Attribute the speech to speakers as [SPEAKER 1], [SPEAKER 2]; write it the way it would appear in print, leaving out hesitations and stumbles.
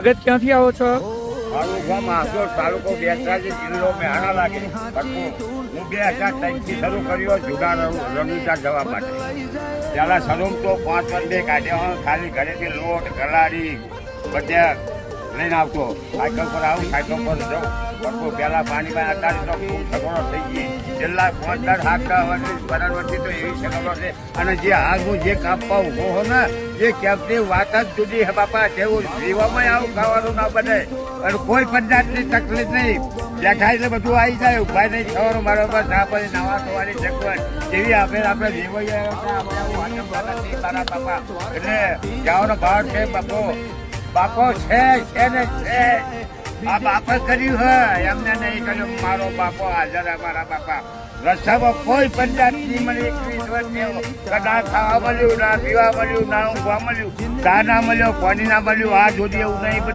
[SPEAKER 1] ભગત ક્યાંથી આવો છો?
[SPEAKER 2] મારું ગામ આસોડ તાલુકો બેસરાજી જિલ્લો મહેણા લાગે. હું 2003થી શરૂ કર્યો જુના રણુજા જવા માટે. પહેલાં શરૂમ તો 5 વર્ષે કાઢ્યા, ખાલી ઘરેથી લોટ ગલાડી બધે લઈને આવતો. સાયકલ પર આવું, સાયકલ પર જાઉં. પણ પહેલાં પાણીમાં અત્યારે તો ખૂબ સગવડો થઈ ગઈ. છેલ્લા 5-7 વર્ષથી તો એવી સગવડો છે. અને જે હાલ હું જે કાપવા ઊભો હો ને એ કેમ્પની વાત જ જુદી હે બાપા. જેવું જીવામાં આવું ખાવાનું ના બને અને કોઈ પણ જાતની તકલીફ નહીં. બેઠા એટલે બધું આવી જાય. ઉભા નહીં થવાનું બરોબર. ના પછી નવા થવાની સગવડ એવી આપણે જીવઈએ મારા બાપા. એટલે જવાનો ભાવ છે બાપો. બાપો છે ને છે. આ બાપા કર્યું હે, એમને નહીં કર્યું. મારો બાપો હાજર, અમારા બાપા. રસ્તામાં કોઈ પંચાયત નહીં મળી. 21 વર્ષ ના ખાવા મળ્યું, ના પીવા મળ્યું, ના ઊંઘવા મળ્યું, ચા ના મળ્યો, પાણી ના મળ્યું. આ સુધી એવું નહીં.